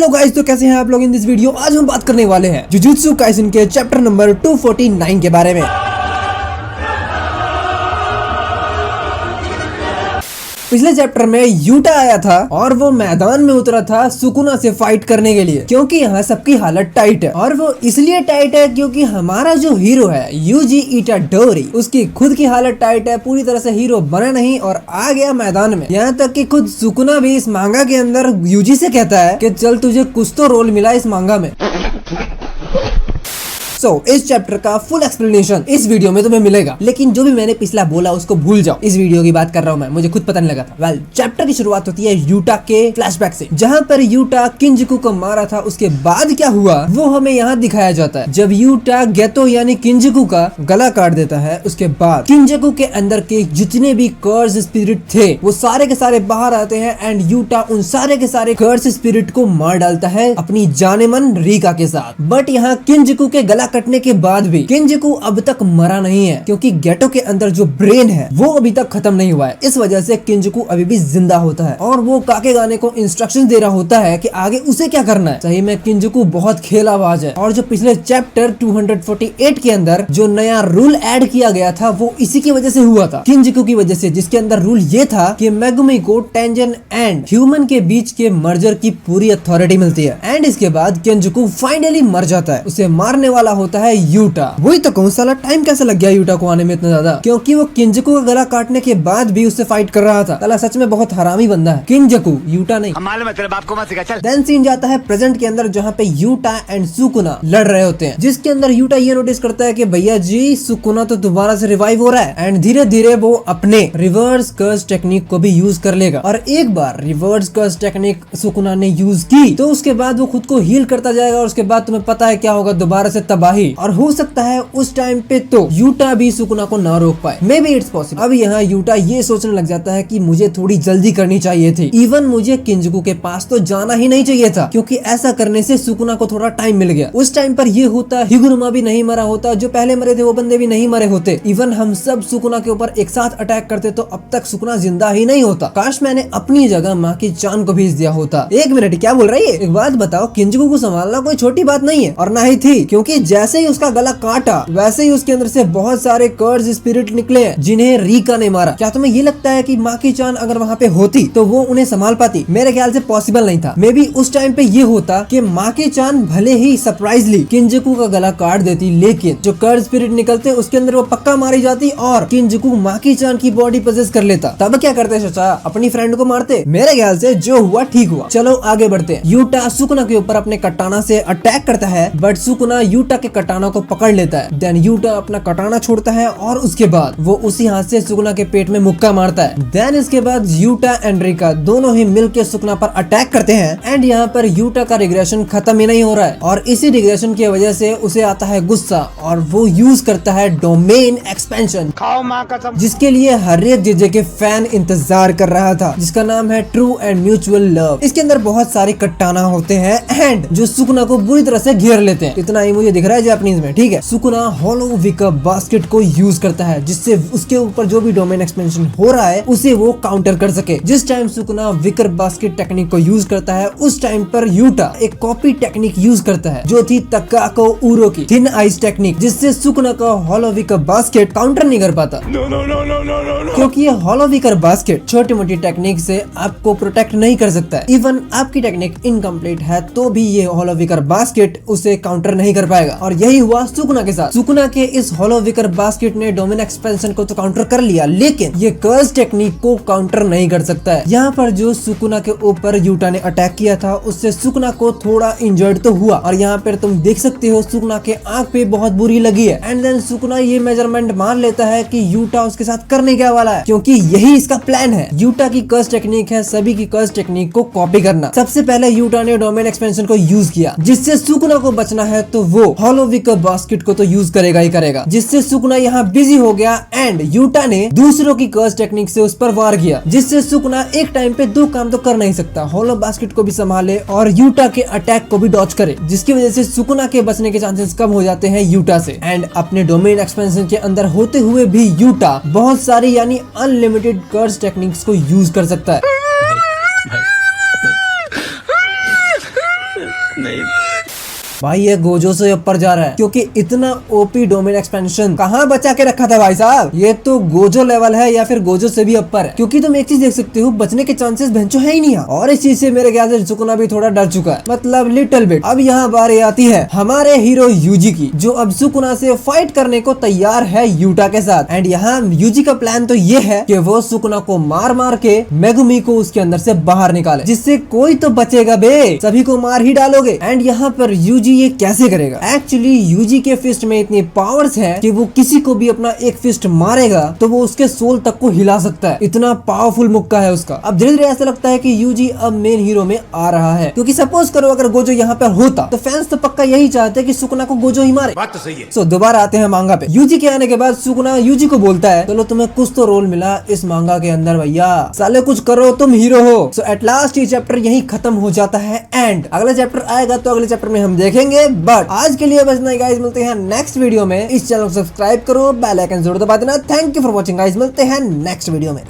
Hello guys, तो कैसे हैं आप लोग। इन दिस वीडियो आज हम बात करने वाले हैं जुजुत्सु काइसेन के चैप्टर नंबर 249 के बारे में। पिछले चैप्टर में यूटा आया था और वो मैदान में उतरा था सुकुना से फाइट करने के लिए, क्योंकि यहाँ सबकी हालत टाइट है। और वो इसलिए टाइट है क्योंकि हमारा जो हीरो है यूजी इटाडोरी, उसकी खुद की हालत टाइट है, पूरी तरह से हीरो बना नहीं और आ गया मैदान में। यहाँ तक कि खुद सुकुना भी इस मांगा के अंदर यूजी से कहता है कि चल तुझे कुछ तो रोल मिला इस मांगा में। इस चैप्टर का फुल एक्सप्लेनेशन इस वीडियो में तुम्हें मिलेगा, लेकिन जो भी मैंने पिछला बोला उसको भूल जाओ। इस वीडियो की बात कर रहा हूँ मैं, मुझे खुद पता नहीं लगा था। चैप्टर की शुरुआत होती है यूटा के फ्लैशबैक से, जहाँ पर यूटा किंजुकू को मारा था। उसके बाद क्या हुआ वो हमें यहाँ दिखाया जाता है। जब यूटा गेतो यानी किंजुकू का गला काट देता है, उसके बाद किंजुकू के अंदर के जितने भी कर्स स्पिरिट थे वो सारे के सारे बाहर आते हैं एंड यूटा उन सारे के सारे कर्स स्पिरिट को मार डालता है अपनी जानेमन रीका के साथ। बट यहाँ किंजुकू के गला कटने के बाद भी किंजुकू अब तक मरा नहीं है, क्योंकि गेटो के अंदर जो ब्रेन है वो अभी तक खत्म नहीं हुआ है। इस वजह से किंजुकू अभी भी जिंदा होता है और वो काकेगाने को इंस्ट्रक्शन दे रहा होता है कि आगे उसे क्या करना है। सही में किंजुकू बहुत खेलाबाज है। और जो पिछले चैप्टर 248 के अंदर जो नया रूल ऐड किया गया था वो इसी की वजह से हुआ था, किंजुकू की वजह से, जिसके अंदर रूल ये था कि मेगुमी को टेंजन एंड ह्यूमन के बीच के मर्जर की पूरी अथॉरिटी मिलती है। एंड इसके बाद किंजुकू फाइनली मर जाता है। उसे मारने वाला होता है यूटा। वही तो कहूं, साला टाइम कैसे लग गया यूटा को आने में इतना ज्यादा, क्योंकि वो किंजुकू का गला काटने के बाद भी उससे फाइट कर रहा था। साला सच में बहुत हरामी बंदा है किंजुकू, यूटा नहीं। मालूम है तेरे बाप को मत सिखा, चल। देन सीन जाता है प्रेजेंट के अंदर, जहाँ पे यूटा एंड सुकुना लड़ रहे होते हैं, जिसके अंदर यूटा ये नोटिस करता है कि भैया जी सुकुना तो दोबारा से रिवाइव हो रहा है एंड धीरे धीरे वो अपने रिवर्स कर्स टेक्निक को भी यूज कर लेगा। और एक बार रिवर्स कर्स टेक्निक सुकुना ने यूज की तो उसके बाद वो खुद को हील करता जाएगा और उसके बाद तुम्हें पता है क्या होगा, दोबारा से तबाही। और हो सकता है उस टाइम पे तो यूटा भी सुकुना को ना रोक पाए, मे बी इट्स पॉसिबल। अब यहाँ यूटा ये सोचने लग जाता है कि मुझे थोड़ी जल्दी करनी चाहिए थी, इवन मुझे किंजुकू के पास तो जाना ही नहीं चाहिए था, क्योंकि ऐसा करने से सुकुना को थोड़ा टाइम मिल गया। उस टाइम पर ये होता हिगुरुमा भी नहीं मरा होता, जो पहले मरे थे वो बंदे भी नहीं मरे होते, इवन हम सब सुकुना के ऊपर एक साथ अटैक करते तो अब तक सुकुना जिंदा ही नहीं होता। काश मैंने अपनी जगह माँ की जान को भेज दिया होता। एक मिनट, क्या बोल रही है? एक बात बताओ, किंजुकू को संभालना कोई छोटी बात नहीं है, और ना ही थी, क्योंकि जैसे ही उसका गला काटा वैसे ही उसके अंदर से बहुत सारे कर्स स्पिरिट निकले हैं जिन्हें रीका ने मारा। क्या तुम्हें ये लगता है कि माँ की चान अगर वहाँ पे होती तो वो उन्हें संभाल पाती? मेरे ख्याल से पॉसिबल नहीं था। मे बी उस टाइम पे ये होता कि माँ की चान भले ही सरप्राइजली किंजुकू का गला काट देती, लेकिन जो कर्स स्पिरिट निकलते उसके अंदर वो पक्का मारी जाती और किंजुकू माँ की चान की बॉडी पोजेस कर लेता। तब क्या करते चाचा? अपनी फ्रेंड को मारते। मेरे ख्याल से जो हुआ ठीक हुआ। चलो आगे बढ़ते हैं। यूटा सुकुना के ऊपर अपने कटाना से अटैक करता है, बट सुकुना यूटा के कटाना को पकड़ लेता है। देन यूटा अपना कटाना छोड़ता है और उसके बाद वो उसी हाथ से सुकुना के पेट में मुक्का मारता है। देन इसके बाद यूटा एंड रीका दोनों ही मिलकर सुकुना पर अटैक करते हैं एंड यहाँ पर यूटा का रिग्रेशन खत्म ही नहीं हो रहा है और इसी रिग्रेशन की वजह से उसे आता है गुस्सा और वो यूज करता है डोमेन एक्सपेंशन, खाओ माँ कसम, जिसके लिए हर एक जीजे के फैन इंतजार कर रहा था, जिसका नाम है ट्रू एंड म्यूचुअल लव। इसके अंदर बहुत सारे कटाना होते हैं एंड जो सुकुना को बुरी तरह से घेर लेते हैं। इतना ही मुझे दिख रहा है जापानीज में, ठीक है। सुकुना होलो विकर बास्केट को यूज करता है, जिससे उसके ऊपर जो भी डोमेन एक्सपेंशन हो रहा है उसे वो काउंटर कर सके। जिस time Sukuna wicker basket technique को यूज करता है उस टाइम पर यूटा एक कॉपी टेक्निक यूज करता है, जो थी तकाको उरो की थिन आइस टेक्निक, जिससे सुकुना का होलो विकर बास्केट काउंटर नहीं कर पाता। क्योंकि ये होलो विकर बास्केट छोटी मोटी टेक्निक से आपको प्रोटेक्ट नहीं कर सकता है। इवन आपकी टेक्निक इनकम्प्लीट है तो भी ये होलो विकर बास्केट उसे काउंटर नहीं कर पाएगा। और यही हुआ सुकुना के साथ। सुकुना के इस होलो विकर बास्केट ने डोमेन एक्सपेंशन को तो काउंटर कर लिया, लेकिन ये कर्स टेक्निक को काउंटर नहीं कर सकता है। यहाँ पर जो सुकुना के ऊपर यूटा ने अटैक किया था उससे सुकुना को थोड़ा इंजर्ड तो हुआ और यहाँ पर तुम देख सकते हो सुकुना के आंख पे बहुत बुरी लगी है। एंड देन सुकुना ये मेजरमेंट मान लेता है कि यूटा उसके साथ करने क्या वाला है, क्योंकि यही इसका प्लान है। यूटा की कर्स टेक्निक है सभी की कर्स टेक्निक को कॉपी करना। सबसे पहले यूटा ने डोमेन एक्सपेंशन को यूज किया, जिससे सुकुना को बचना है तो वो होलो विकर बास्केट को तो यूज करेगा ही करेगा, जिससे सुकुना यहाँ बिजी हो गया एंड यूटा ने दूसरों की कर्स टेक्निक से उस पर वार किया, जिससे सुकुना एक टाइम पे दो काम तो कर नहीं सकता, होलो बास्केट को भी संभाले और यूटा के अटैक को भी डॉच करे, जिसकी वजह से सुकुना के बचने के चांसेस कम हो जाते हैं यूटा से। एंड अपने डोमेन एक्सपेंशन के अंदर होते हुए भी यूटा बहुत सारी यानी अनलिमिटेड कर्स टेक्निक्स को यूज कर सकता है। भाई ये गोजो से ऊपर जा रहा है क्योंकि इतना ओपी डोमेन एक्सपेंशन कहाँ बचा के रखा था भाई साहब। ये तो गोजो लेवल है या फिर गोजो से भी ऊपर है, क्योंकि तुम एक चीज देख सकते हो, बचने के चांसेस बेंचो है ही नहीं यहाँ। और इस चीज से मेरे ख्याल से सुकुना भी थोड़ा डर चुका है, मतलब लिटिल बिट। अब यहाँ बारी आती है हमारे हीरो यूजी की, जो अब सुकुना से फाइट करने को तैयार है यूटा के साथ। एंड यहाँ यूजी का प्लान तो ये है कि वो सुकुना को मार मार के मेगुमी को उसके अंदर से बाहर निकाले, जिससे कोई तो बचेगा बे, सभी को मार ही डालोगे। एंड यहाँ पर यूजी ये कैसे करेगा? एक्चुअली यूजी के फिस्ट में इतनी पावर्स है कि वो किसी को भी अपना एक फिस्ट मारेगा तो वो उसके सोल तक को हिला सकता है, इतना पावरफुल मुक्का है उसका। अब धीरे धीरे ऐसा लगता है कि यूजी अब मेन हीरो में आ रहा है, क्योंकि सपोज करो अगर गोजो यहाँ पर होता तो फैंस तो पक्का यही चाहते हैं कि सुकुना को गोजो ही मारे। बात तो सही है। सो दोबारा आते हैं मांगा पे। यूजी के आने के बाद सुकुना यूजी को बोलता है चलो तुम्हें कुछ तो रोल मिला इस मांगा के अंदर भैया, साले कुछ करो, तुम हीरो हो। सो एट लास्ट ये चैप्टर यही खत्म हो जाता है। एंड अगला चैप्टर आएगा तो अगले चैप्टर में हम देखेंगे, बट आज के लिए बस इतना ही गाइस। मिलते हैं नेक्स्ट वीडियो में। इस चैनल को सब्सक्राइब करो, बेल आइकन जरूर दबा देना। Thank you for watching guys, मिलते हैं नेक्स्ट वीडियो में।